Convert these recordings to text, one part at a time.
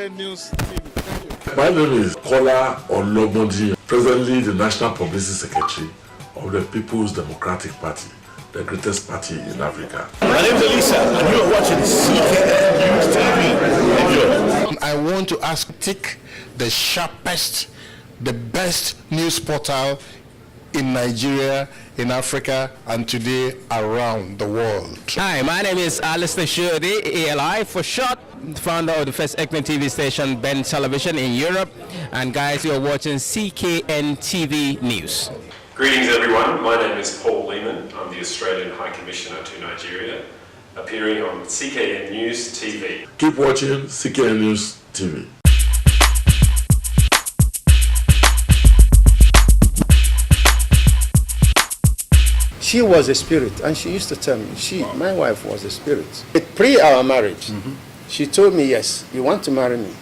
CKN News TV. Thank you. My name is Kola Olobondi, presently the National Publicity Secretary of the People's Democratic Party, the greatest party in Africa. My name is Elisa, and you are watching CKN News TV. Enjoy. I want to ask, take the sharpest, the best news portal in Nigeria, in Africa, and today around the world. Hi, my name is Alistair Shodi, ALI for short, founder of the first ethnic TV station, Ben Television in Europe. And guys, you are watching CKN TV News. Greetings everyone, my name is Paul Lehman. I'm the Australian High Commissioner to Nigeria, appearing on CKN News TV. Keep watching CKN News TV. She was a spirit, and she used to tell me, my wife was a spirit. Pre our marriage, she told me, yes, you want to marry me,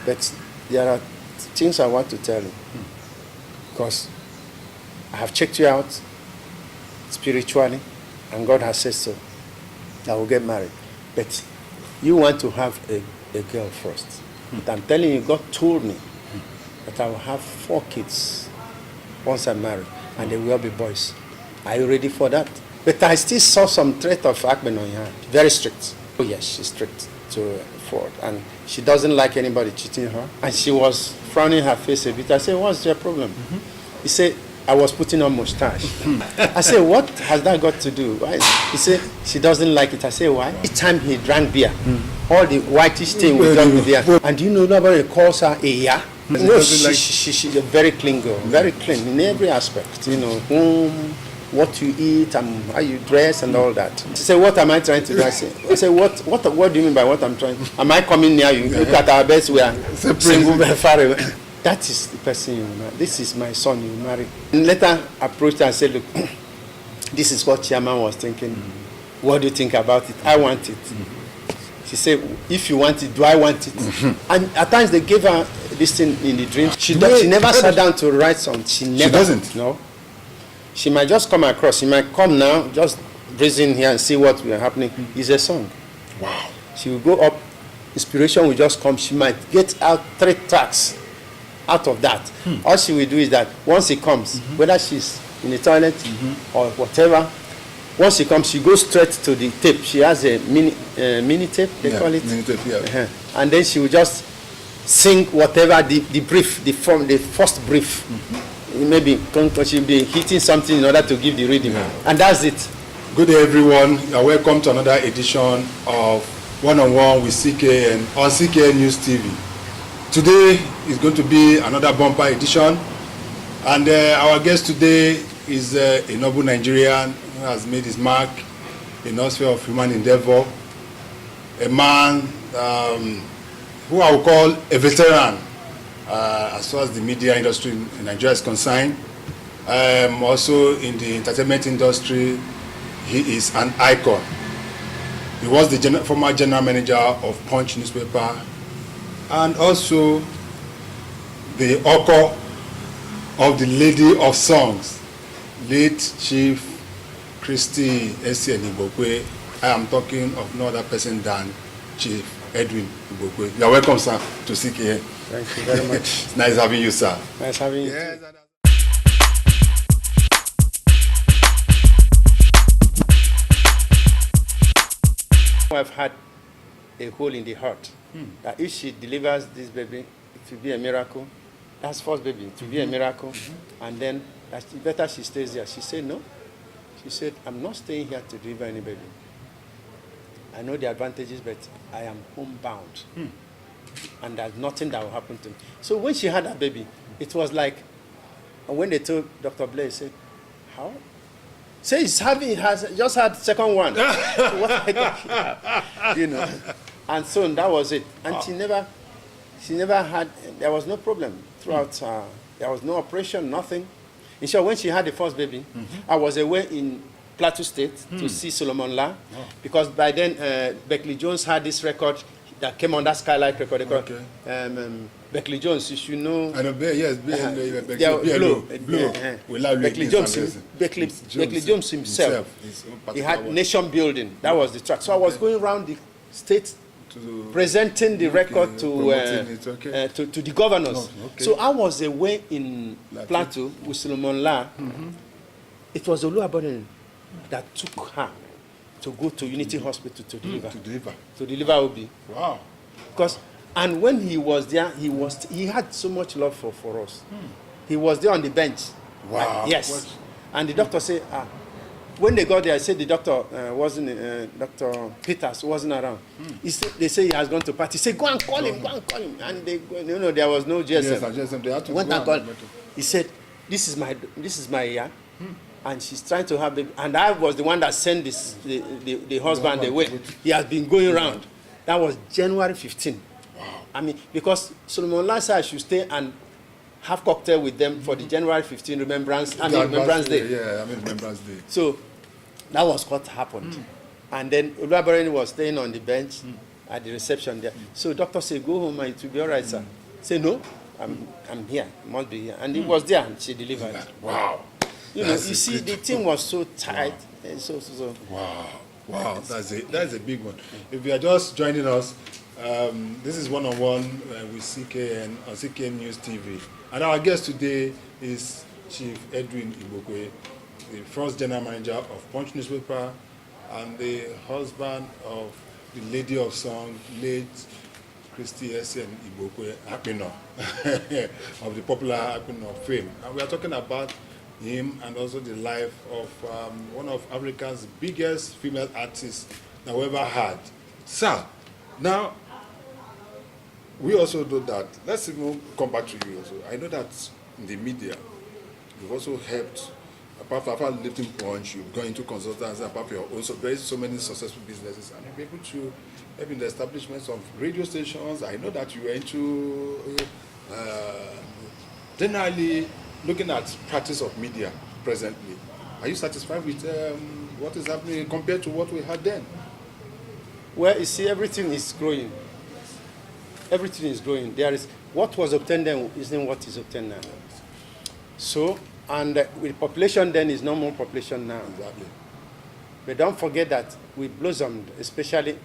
but there are things I want to tell you. Because I have checked you out spiritually, and God has said so, that we'll get married. But you want to have a girl first. But I'm telling you, God told me that I will have 4 kids once I'm married, and they will all be boys. Are you ready for that? But I still saw some trait of Akben on her. Very strict. Oh yes, she's strict to Ford. And she doesn't like anybody cheating her. And she was frowning her face a bit. I said, what's your problem? He said, I was putting on mustache. I said, what has that got to do? Why? He said, she doesn't like it. I said, why? Each time he drank beer, all the whitish thing would come with there. And do you know nobody calls her a ya? No, she's a very clean girl. Very clean in every aspect. You know, what you eat and how you dress and all that. She said, what am I trying to do? I said, what do you mean by what I'm trying? Am I coming near you? Look at our beds, we are single, very far away. That is the person you marry. This is my son you marry. And later approached her and said, look, this is what Chairman was thinking. What do you think about it? I want it. She said, if you want it, do I want it? And at times they gave her this thing in the dream. She never sat down to write something. She doesn't? No. She might just come across. She might come now, just breathe in here and see what will happening. It's a song. Wow. She will go up. Inspiration will just come. She might get out 3 tracks out of that. All she will do is that once it comes, whether she's in the toilet or whatever, once she comes, she goes straight to the tape. She has a mini tape, they call it. Mini tape, yeah. And then she will just sing whatever the brief, the first brief. Maybe she'll be hitting something in order to give the reading. And that's it. Good day, everyone. You are welcome to another edition of One-on-One with CKN on CKN News TV. Today is going to be another bumper edition. And our guest today is a noble Nigerian who has made his mark in the sphere of human endeavor. A man who I will call a veteran as far as the media industry in Nigeria is concerned. Also in the entertainment industry, he is an icon. He was the former general manager of Punch newspaper and also the author of the Lady of Songs, late Chief Christy Essien Igbokwe. I am talking of no other person than Chief Edwin Igbokwe. You are welcome, sir, to CKN. Thank you very much. It's nice having you, sir. Nice having you. Yes. I've had a hole in the heart that if she delivers this baby, it will be a miracle. That's first baby, it will be a miracle. And then it's better she stays there. She said no. She said, I'm not staying here to deliver any baby. I know the advantages, but I am homebound. And there's nothing that will happen to me. So when she had that baby, it was like, when they told Dr. Blair, he said, how? Say he has just had second one. You know. And so that was it. And she never had, there was no problem throughout, there was no operation, nothing. In short, when she had the first baby, I was away in Plateau State to see Solomon La, because by then Beckley Jones had this record that came on that Skylight record. They called, Beckley Jones, you should know. I know, yes, Beckley Jones himself. He had Nation Building. That was the track. So I was going around the state presenting the record to promoting it, okay. to the governors. Oh, okay. So I was away in Plateau with Solomon La. It was Oluwabonin that took her to go to Unity Hospital to deliver. To deliver Obi. Wow. Because, and when he was there, he had so much love for us. He was there on the bench. Wow. Yes. And the doctor said, when they got there, I said the doctor Dr. Peters wasn't around. They say he has gone to party. He said, go and call him. And they, there was no GSM. Yes, GSM. They had to went go and called. He said, this is my ear. And she's trying to have and I was the one that sent the husband away. He has been going around. That was January 15. Wow. I mean, because Solomon last said I should stay and have cocktail with them for the January 15 Remembrance Day. Yeah, Remembrance Day. So that was what happened. And then Oluwaborin was staying on the bench at the reception there. So doctor said, go home and it will be all right, sir. Say, no, I'm here. I must be here. And he was there and she delivered. Wow. You see, the team was so tight. Wow. So. Wow, that's a big one. If you are just joining us, this is one-on-one with CKN on CKN News TV. And our guest today is Chief Edwin Igbokwe, the first general manager of Punch newspaper and the husband of the lady of song, late Christy Essien Igbokwe Apino, of the popular Apino fame. And we are talking about him and also the life of one of Africa's biggest female artists that we ever had. Sir, now, we also know that, let's even come back to you also. I know that in the media, you've also helped, apart from lifting Punch, you've gone into consultants, apart from your own, so there is so many successful businesses, and you've been able to help in the establishments of radio stations. I know that you were into generally looking at practice of media presently. Are you satisfied with what is happening compared to what we had then? Well, you see, everything is growing. Everything is growing. There is what was obtained then isn't what is obtained now. So, and with population then is no more population now. Exactly. But don't forget that we blossomed, especially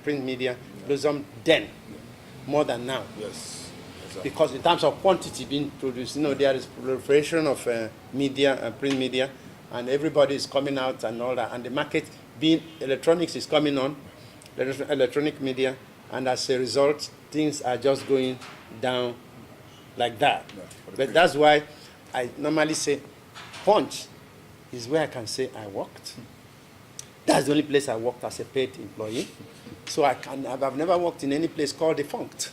print media, blossomed then more than now. Yes. Exactly. Because in terms of quantity being produced, there is proliferation of media, print media, and everybody is coming out and all that. And the market being electronics is coming on, electronic media, and as a result, things are just going down like that. Yeah, but that's why I normally say Punch is where I can say I worked. That's the only place I worked as a paid employee. So I've never worked in any place called Defunct.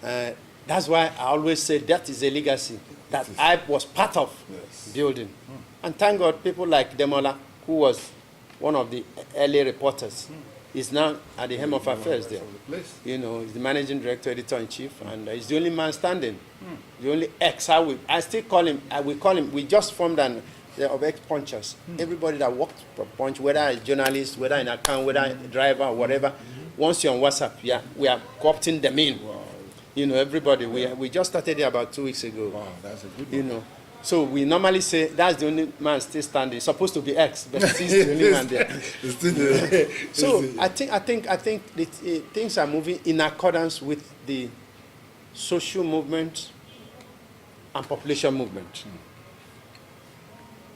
That's why I always say that is a legacy that I was part of building. And thank God people like Demola, who was one of the early reporters, is now at the helm of affairs there. He's the managing director, editor-in-chief, and he's the only man standing. The only ex. I still call him, we just formed of ex-punchers. Everybody that worked for Punch, whether a journalist, whether an account, whether a driver, whatever, once you're on WhatsApp, we are co-opting them in. Wow. Everybody. We just started there about 2 weeks ago. Wow, that's a good one. So we normally say that's the only man still standing. Supposed to be ex, but he's the only man there. So I think things are moving in accordance with the social movement and population movement.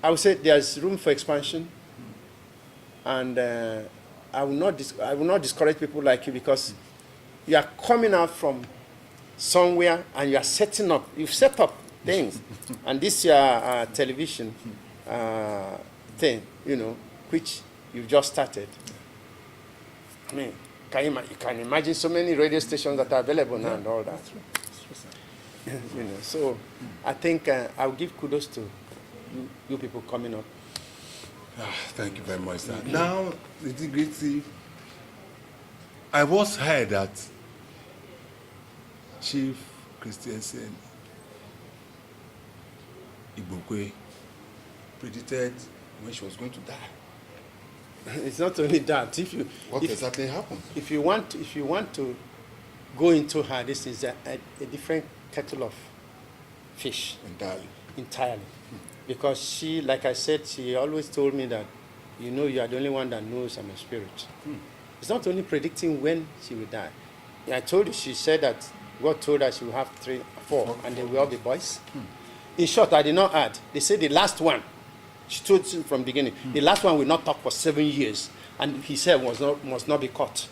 I would say there's room for expansion, and I will not discourage people like you, because you are coming out from somewhere and you are setting up. You've set up things, and this your television thing, which you've just started. I mean, you can imagine so many radio stations that are available now and all that. So I think I'll give kudos to you people coming up. Thank you very much, sir. Now, the integrity. I was heard that Chief Christy Essien Igbokwe predicted when she was going to die. It's not only that. What exactly happened? If you want to go into her, this is a different kettle of fish. Entirely. Because she, like I said, she always told me that, you are the only one that knows I'm a spirit. It's not only predicting when she will die. Yeah, I told you, she said that God told her she will have 3, 4, and they will all be boys. In short, I did not add. They said the last one, she told you from the beginning, the last one will not talk for 7 years, and he said must not be caught.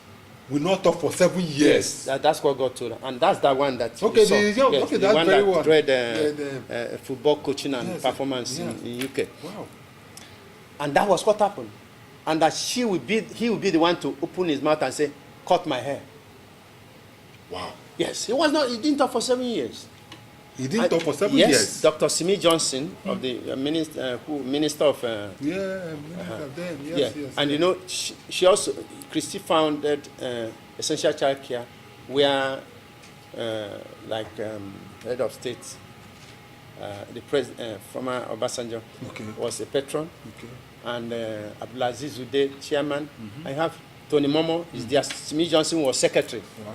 Will not talk for 7 years. That's what God told her, and that's the one that Okay, you saw. okay, the that's one very that one. read football coaching and performance in UK. Wow. And that was what happened. And that he will be the one to open his mouth and say, cut my hair. Wow. Yes, he didn't talk for 7 years. He didn't talk for 7 yes, years? Yes, Dr. Simi Johnson, of the Minister of... Yes. And you know, she also, Christy founded Essential Child Care, where, head of state, the former Obasanjo was a patron. Okay. And Abdulaziz Ude, chairman. I have Tony Momo is there. Simi Johnson was secretary. Wow.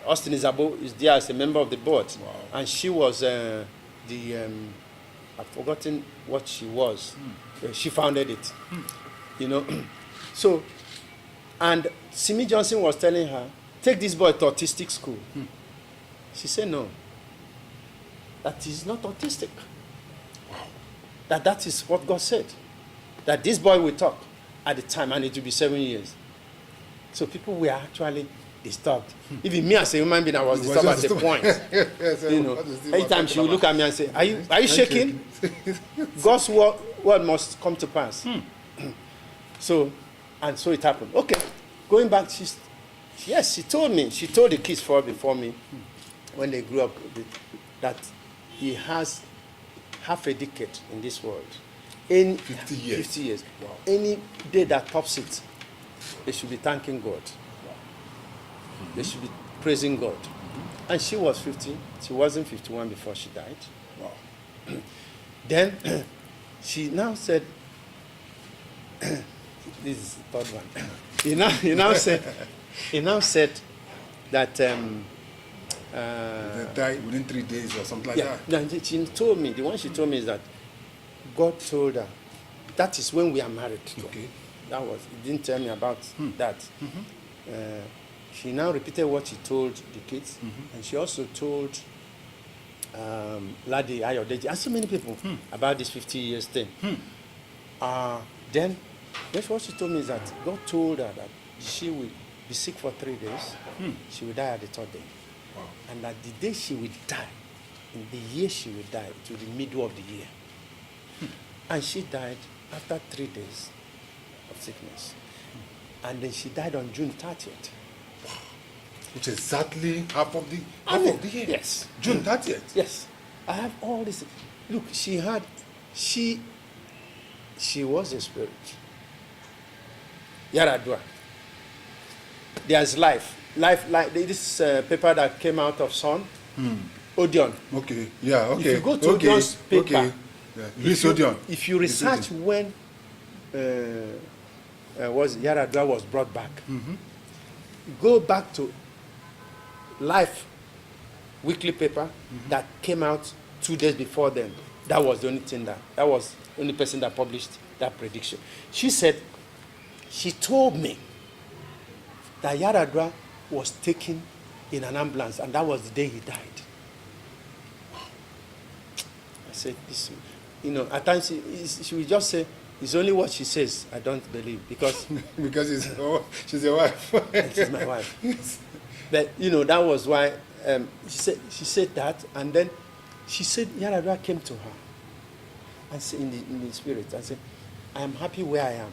Austin Izabo is there as a member of the board. Wow. And she was I've forgotten what she was. She founded it. You know. So, and Simi Johnson was telling her, take this boy to autistic school. She said no. That is not autistic. Wow. That is what God said. That this boy will talk at the time, and it will be 7 years. So people were actually disturbed. Even me as a human being, I was disturbed at the point. You know, anytime she would look at me and say, "Are you shaking?" God's word must come to pass. So it happened. Okay, going back, she told me. She told the kids before me, when they grew up, that he has half a decade in this world. 50 years. 50 years. Wow. Any day that tops it, they should be thanking God. They should be praising God. And she was 50. She wasn't 51 before she died. Wow. Then she now said, this is the third one. He now said that they died within 3 days or something like that. No, she told me, the one she told me is that God told her, that is when we are married. Okay. That was, he didn't tell me about that. She now repeated what she told the kids, and she also told Ladi Ayodeji and so many people about this 50 years thing. Then what she told me is that God told her that she will be sick for 3 days, she will die at the 3rd day. Wow. And that the day she will die, in the year she will die, it will be middle of the year. And she died after 3 days of sickness. And then she died on June 30th. Which is exactly half of the year. Yes. June 30th. Yes. I have all this. Look, she was a spirit. Yaradua. There's life. Life, like this paper that came out of Sun, Odeon. Okay. Yeah. Okay. If you go to Odeon's paper, yeah. If you research when Yaradua was brought back, go back to Life weekly paper that came out 2 days before then. That was the only thing that was the only person that published that prediction. She said, she told me that Yaradua was taken in an ambulance, and that was the day he died. I said, this, at times she will just say, it's only what she says I don't believe, because she's your wife. She's my wife. But that was why she said that, and then she said Yaradua came to her and said in the spirit and said, I am happy where I am,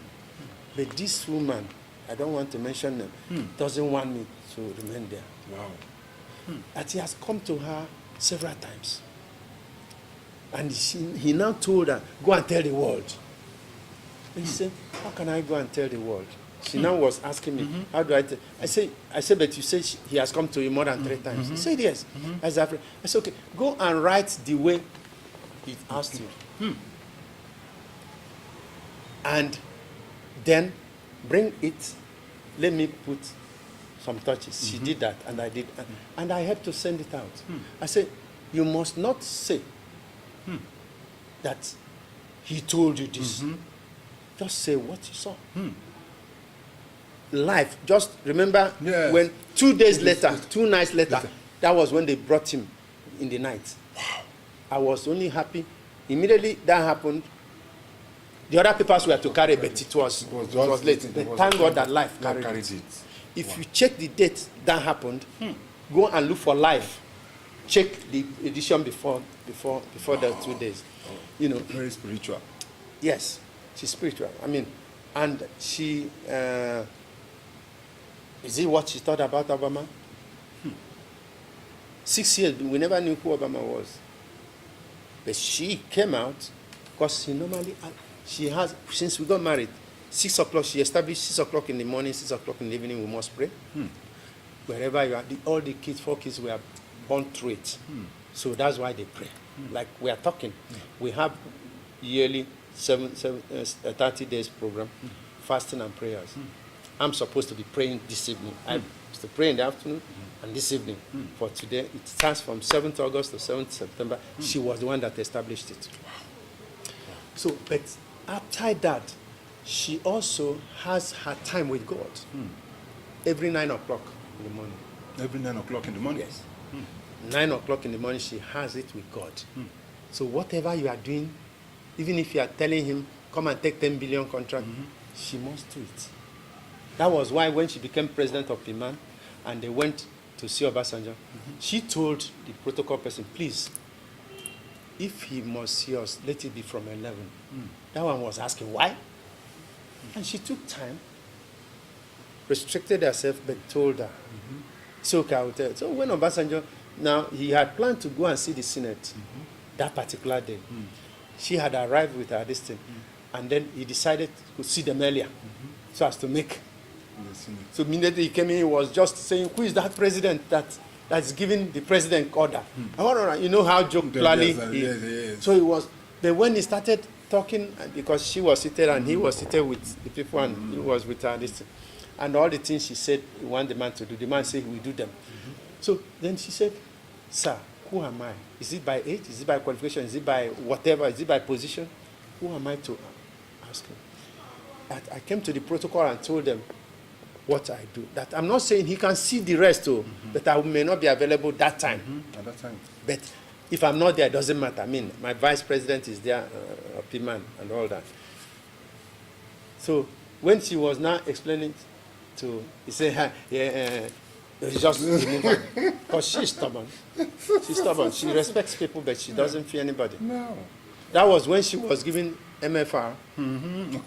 but this woman, I don't want to mention them, doesn't want me to remain there. Wow. That he has come to her several times, and he now told her, go and tell the world. And he said, how can I go and tell the world? She now was asking me, how do I tell? I said, but you say he has come to you more than 3 times. He said, yes. I said, okay, go and write the way he asked you. And then bring it, let me put some touches. She did that, and I did. And I had to send it out. I said, you must not say that he told you this. Just say what you saw. life. Just remember Yes. when 2 days later, 2 nights later, that was when they brought him in the night. Wow. I was only happy. Immediately that happened, the other papers were to carry, but it was late. But thank God that life carried it. If you check the date that happened, go and look for life. Check the edition before the 2 days. You know, very spiritual. Yes, she's spiritual. I mean, and she is it what she thought about Obama? 6 years, we never knew who Obama was. But she came out because she has, since we got married, 6 o'clock, she established 6 o'clock in the morning, 6 o'clock in the evening, we must pray. Wherever you are, all the kids, 4 kids were born through it. So that's why they pray. Like we are talking, we have yearly 30 days program, fasting and prayers. I'm supposed to be praying this evening. I'm supposed to pray in the afternoon and this evening. For today, it starts from 7th August to 7th September. She was the one that established it. So, but outside that, she also has her time with God. Every 9 o'clock in the morning. Every 9 o'clock in the morning? Yes. 9 o'clock in the morning, she has it with God. So whatever you are doing, even if you are telling him, come and take 10 billion contract, she must do it. That was why when she became president of Iman and they went to see Obasanjo, she told the protocol person, please, if he must see us, let it be from 11. That one was asking, why? And she took time, restricted herself, but told her. So, okay, I will tell. So when Obasanjo, now he had planned to go and see the Senate that particular day. She had arrived with her this thing, and then he decided to see them earlier, so as to make. So immediately he came in, he was just saying, who is that president that's giving the president order? You know how jocularly So he was, but when he started talking, because she was seated and he was seated with the people and he was with her, this thing. And all the things she said, he want the man to do, the man said, we do them. So then she said, sir, who am I? Is it by age? Is it by qualification? Is it by whatever? Is it by position? Who am I to ask him? I came to the protocol and told them what I do. That I'm not saying he can see the rest, too, but I may not be available that time. At that time. But if I'm not there, it doesn't matter. I mean, my vice president is there, Piman, and all that. So when she was now explaining he said, it's just because she's stubborn. She's stubborn. She respects people, but she doesn't fear anybody. No. That was when she was given MFR.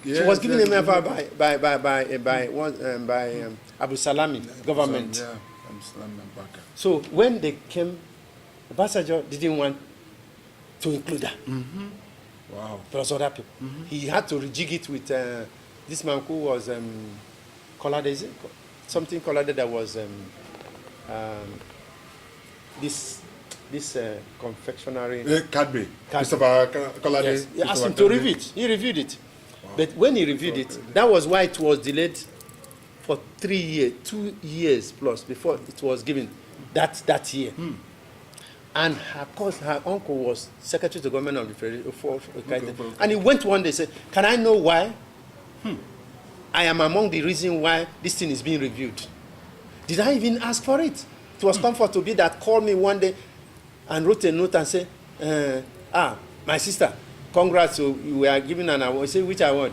She was given MFR by Abu Salami government. Yeah, Abu Salami Baka. So when they came, Obasanjo didn't want to include her. Wow. Plus other people. He had to rejig it with this man who was Colade, something Colade that was this confectionery. Cadbury. Christopher Colade. Yes. He asked him to review it. He reviewed it. Wow. But when he reviewed it, that was why it was delayed for 3 years, 2 years plus before it was given that year. And her uncle was secretary to the government of the Federation. And he went one day and said, can I know why? I am among the reason why this thing is being reviewed. Did I even ask for it? It was Comfort to be that called me one day and wrote a note and said, my sister, congrats, so you were given an award. He said, which award?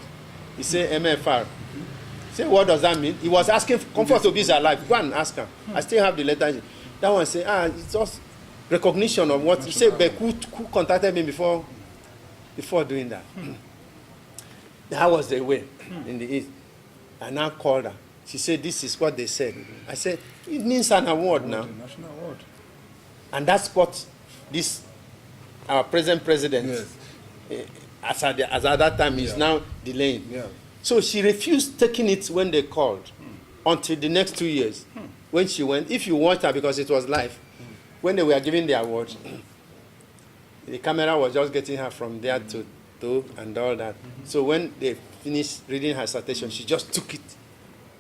He said, MFR. He said, what does that mean? He was asking Comfort to be alive. Go and ask her. I still have the letter. That one said, it's just recognition of what he said, but who contacted me before doing that? That was the way in the East. I now called her. She said, this is what they said. I said, it means an award now. National award. And that's what our present president, as at that time, is now delaying. Yeah. So she refused taking it when they called until the next 2 years. When she went, if you watched her, because it was live, when they were giving the award, the camera was just getting her from there to and all that. So when they finished reading her citation, she just took it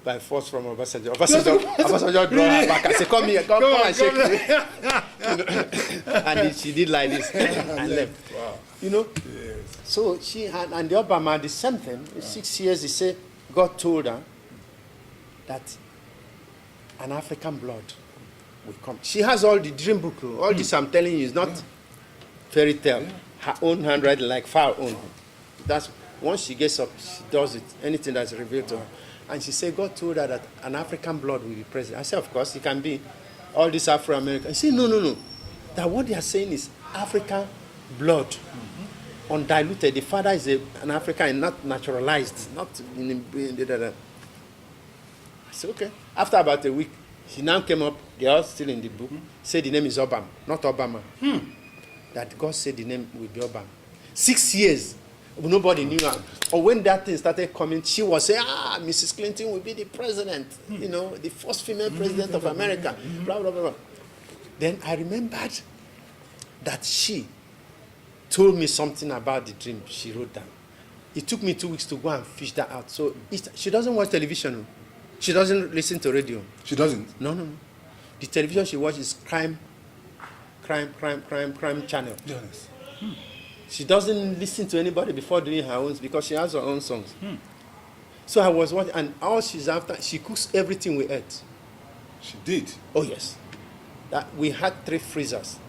by force from Obasanjo. Obasanjo drew her back and said, come here, come and shake me. And she did like this and left. Wow. You know? Yes. So she had, and the Obama, the same thing. 6 years, he said, God told her, that an African blood will come. She has all the dream book. All this I'm telling you is not fairy tale. Her own handwriting, like far own. That's once she gets up, she does it. Anything that's revealed to her. And she said, God told her that an African blood will be present. I said, of course, it can be all this Afro-American. She said, no. That what they are saying is African blood, undiluted. The father is an African and not naturalized, not in I said, okay. After about a week, she now came up, they are still in the book, said the name is Obama, not Obama. That God said the name will be Obama. 6 years, nobody knew her. Or when that thing started coming, she was saying, Mrs. Clinton will be the president, you know, the first female president of America, blah, blah, blah, blah. Then I remembered that she told me something about the dream she wrote down. It took me 2 weeks to go and fish that out. So she doesn't watch television. She doesn't listen to radio. She doesn't? No. The television she watches is crime channel. Yes. She doesn't listen to anybody before doing her own because she has her own songs. So I was watching, and all she's after, she cooks everything we ate. She did? Oh, yes. That we had 3 freezers.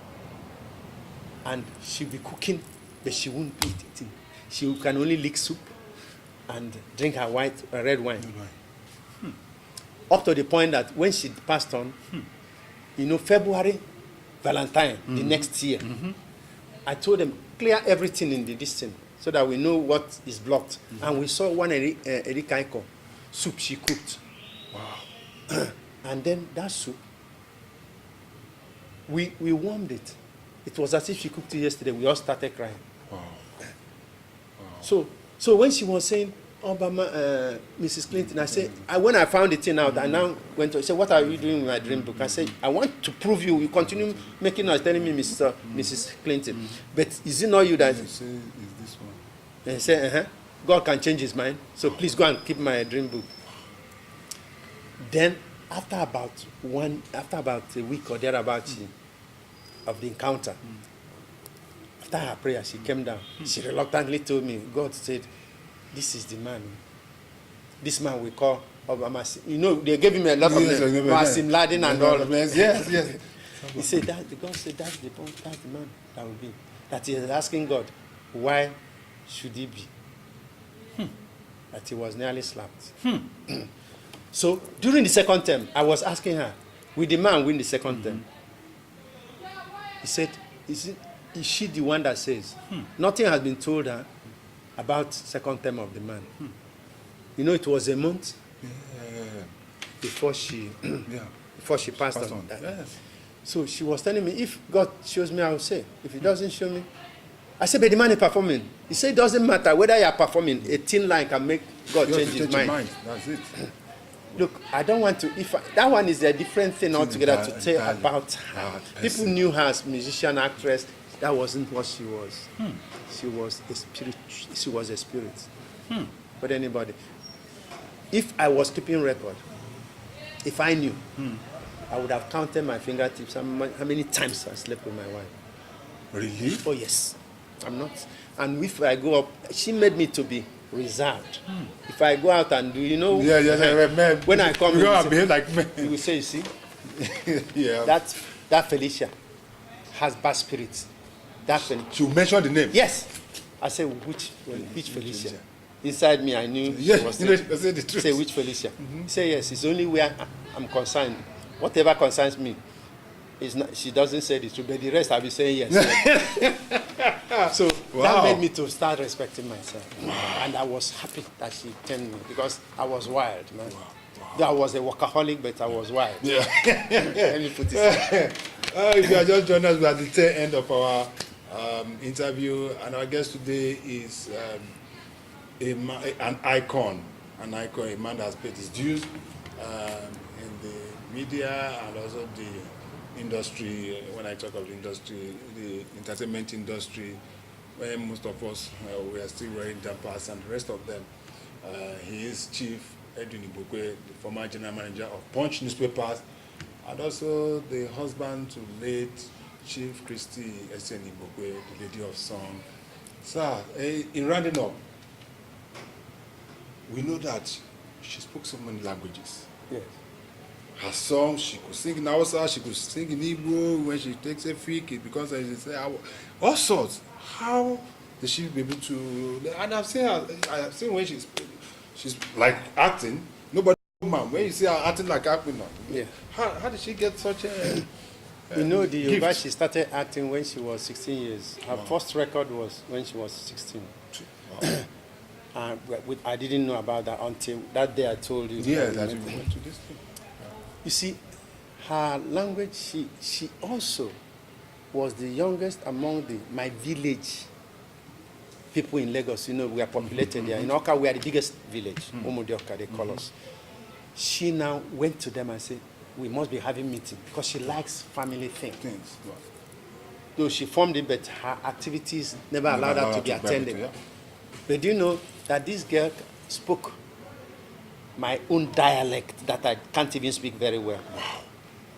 And she'll be cooking, but she won't eat it. She can only lick soup and drink her red wine. Up to the point that when she passed on, you know, February, Valentine, the next year, I told them, clear everything in the distance so that we know what is blocked. And we saw one erikaiko soup she cooked. Wow. And then that soup, we warmed it. It was as if she cooked it yesterday. We all started crying. Wow. So when she was saying, Obama, Mrs. Clinton, I said, when I found the thing out, I now went to say, what are you doing with my dream book? I said, I want to prove you. You continue making noise, telling me, Mrs. Clinton. But is it not you that... You say, is this one? And he said, God can change his mind. So please go and keep my dream book. Then, after about a week or thereabouts of the encounter, after her prayer, she came down. She reluctantly told me, God said, this is the man. This man we call Obama. You know, they gave him a lot of names. Wasim Laden and all. Yes. He said, God said, that's the man that will be. That he is asking God, why should he be? That he was nearly slapped. So, during the second term, I was asking her, will the man win the second term? He said, is she the one that says? Nothing has been told her about second term of the man. You know, it was a month before she passed on. Yes. So she was telling me, if God shows me, I will say. If he doesn't show me, I said, but the man is performing. He said, it doesn't matter whether you are performing. A thin line can make God change his mind. That's it. Look, I don't want to. That one is a different thing altogether to tell about her. People knew her as musician, actress. That wasn't what she was. She was a spirit. She was a spirit. But anybody, if I was keeping record, if I knew, I would have counted my fingertips how many times I slept with my wife. Really? Oh yes, I'm not. And if I go up, she made me to be reserved. If I go out and do, you know, man. When I come, you behave like men. You will say, you see, yeah. that Felicia has bad spirits. That Felicia. She mentioned the name. Yes. I said, which Felicia? Inside me, I knew yes, she was you know, say the truth. Say, which Felicia? He said, yes, it's only where I'm concerned. Whatever concerns me, is not, she doesn't say the truth, but the rest I'll be saying yes. So that made me to start respecting myself. And I was happy that she turned me because I was wild, man. I was a workaholic, but I was wild. Yeah. Let me put it. If you are just joining us, we are at the tail end of our interview, and our guest today is an icon, a man that has paid his dues in the media and also the industry. When I talk of the industry, the entertainment industry, where most of us we are still wearing jumpers, and the rest of them. He is Chief Igbokwe, the former general manager of Punch newspapers, and also the husband to late Chief Christy, Essien Igbokwe, the lady of song. Sir, in rounding up, we know that she spoke so many languages. Yes. Her songs, she could sing in Hausa, she could sing in Igbo when she takes a free kick because they say all sorts. How did she be able to? And I've seen her. I have seen when she's like acting. Nobody, man. When you see her acting like acting now, Yeah. How did she get such a? You know, the Yoruba, gift? she started acting when she was 16 years. Her first record was when she was 16. I didn't know about that until that day I told you. Yeah, that that we you met. went to this thing. You see, her language, she also was the youngest among my village people in Lagos. You know, we are populated there. In Oka, we are the biggest village. Omodioka, they call us. She now went to them and said, we must be having meeting because she likes family things. Wow. Though she formed it, but her activities never allowed her to be attended. Yeah. But do you know that this girl spoke my own dialect that I can't even speak very well? Wow.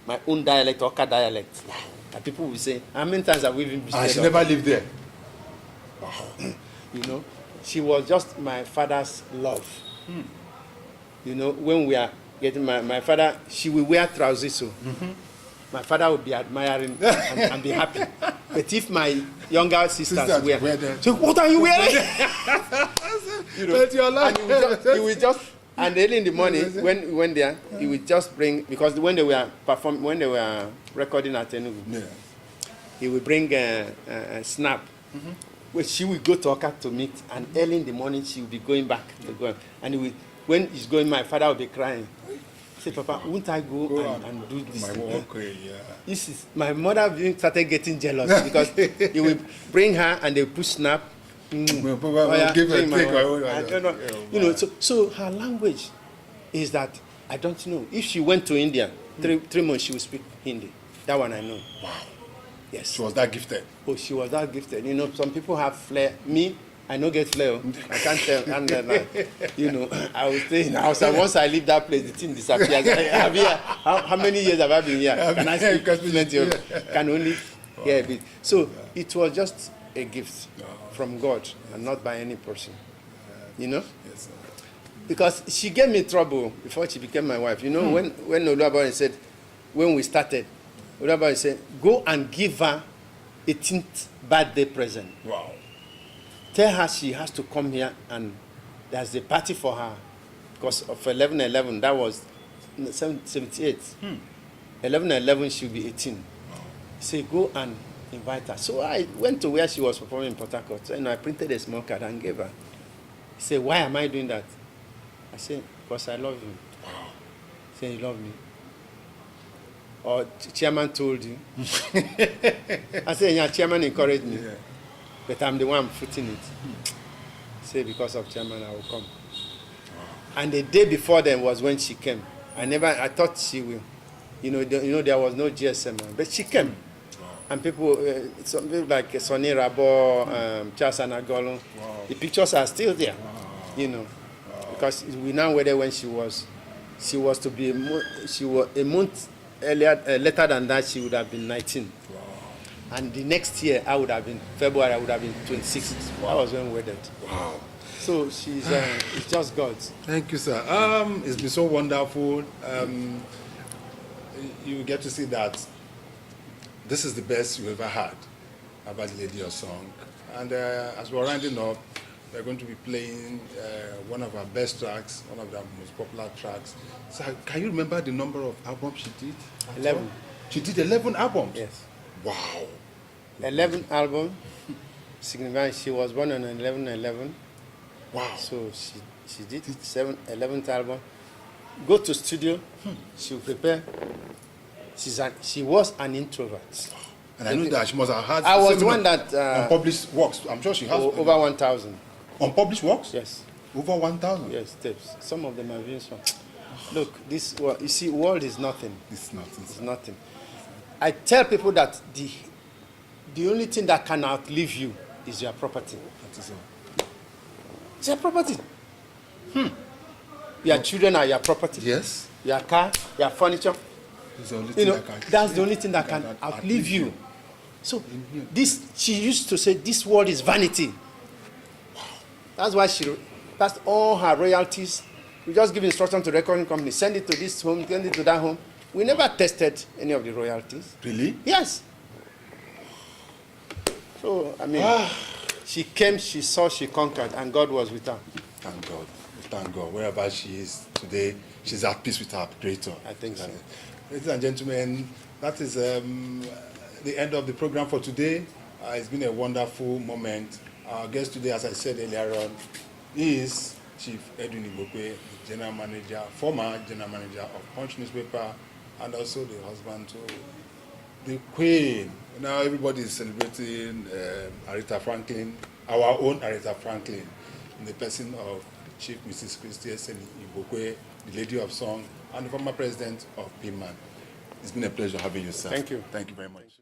My own dialect, Oka dialect. Wow. And people will say, how many times have we even visited? And she never lived there. Wow. You know, she was just my father's love. You know, when we are getting my father, she will wear trousers. So my father would be admiring and be happy. But if my younger sisters wear them, so what are you wearing? You know, That's your life. He will just and early in the morning when they are, he will just bring, because when they were recording at Enugu, he will bring a snap. Which she will go to Oka to meet, and early in the morning she will be going back to go. And he will, when he's going, my father will be crying. He said, Papa, won't I go and do this? My work, yeah. This is my mother started getting jealous because he will bring her and they push snap. Give her take I don't know. You know, so her language is that I don't know. If she went to India, 3 months she will speak Hindi. That one I know. Wow. Yes. She was that gifted. Oh, she was that gifted. You know, some people have flair. Me, I don't get flair. I can't tell. And you know, I will stay in the house. And once I leave that place, the thing disappears. How many years have I been here? Can I speak plenty of? Can only hear a bit. So it was just a gift from God and not by any person. You know? Yes, sir. Because she gave me trouble before she became my wife. You know, when Oluwabari said, when we started, Oluwabari said, go and give her 18th birthday present. Wow. Tell her she has to come here and there's a party for her because of 11/11. That was 78. 11/11 she'll be 18. Say go and invite her. So I went to where she was performing in Port Harcourt and I printed a small card and gave her. He said, why am I doing that? I said, because I love you. He said, you love me. Or chairman told you. I said, yeah, chairman encouraged me. Yeah. But I'm the one footing it. Say because of chairman I will come. And the day before then was when she came. I thought she will. You know, there was no GSM, but she came. And people, some people like Sonny Rabo, Charles Anagolo, the pictures are still there. You know, because we now whether when she was to be a month earlier, later than that, she would have been 19. And the next year, February, I would have been 26. That was when we wedded. Wow. So she's, it's just God. Thank you, sir. It's been so wonderful. You get to see that this is the best you ever had about the Lady of Song. And as we're rounding up, we're going to be playing one of our best tracks, one of the most popular tracks. So can you remember the number of albums she did? 11. She did 11 albums? Yes. Wow. 11 album. Significant. She was born on 11/11. Wow. So she did 11th album. Go to studio. She will prepare. She was an introvert. And I know that she must have had. I was the one that unpublished works. I'm sure she has over 1,000. Unpublished works? Yes. Over 1,000. Yes, tapes. Some of them are very small. Look, this you see, world is nothing. It's nothing. It's nothing. I tell people that the only thing that can outlive you is your property. That is all. It's your property. Your children are your property. Yes. Your car, your furniture. It's the only You know, thing that's the only thing that can outlive you. So she used to say, this world is vanity. That's why that's all her royalties We just give instruction to recording company, send it to this home, send it to that home. We never tested any of the royalties. Really? Yes. So, I mean, she came, she saw, she conquered, and God was with her. Thank God. Thank God. Wherever she is today, she's at peace with her Creator. I think so. Ladies and gentlemen, that is the end of the program for today. It's been a wonderful moment. Our guest today, as I said earlier on, is Chief Edwin Igbokwe, General Manager, former General Manager of Punch newspaper, and also the husband to the Queen. Now everybody is celebrating Aretha Franklin, our own Aretha Franklin, in the person of Chief Mrs. Christy Essien Igbokwe, the Lady of Song, and the former President of PMAN. It's been a pleasure having you, sir. Thank you. Thank you very much.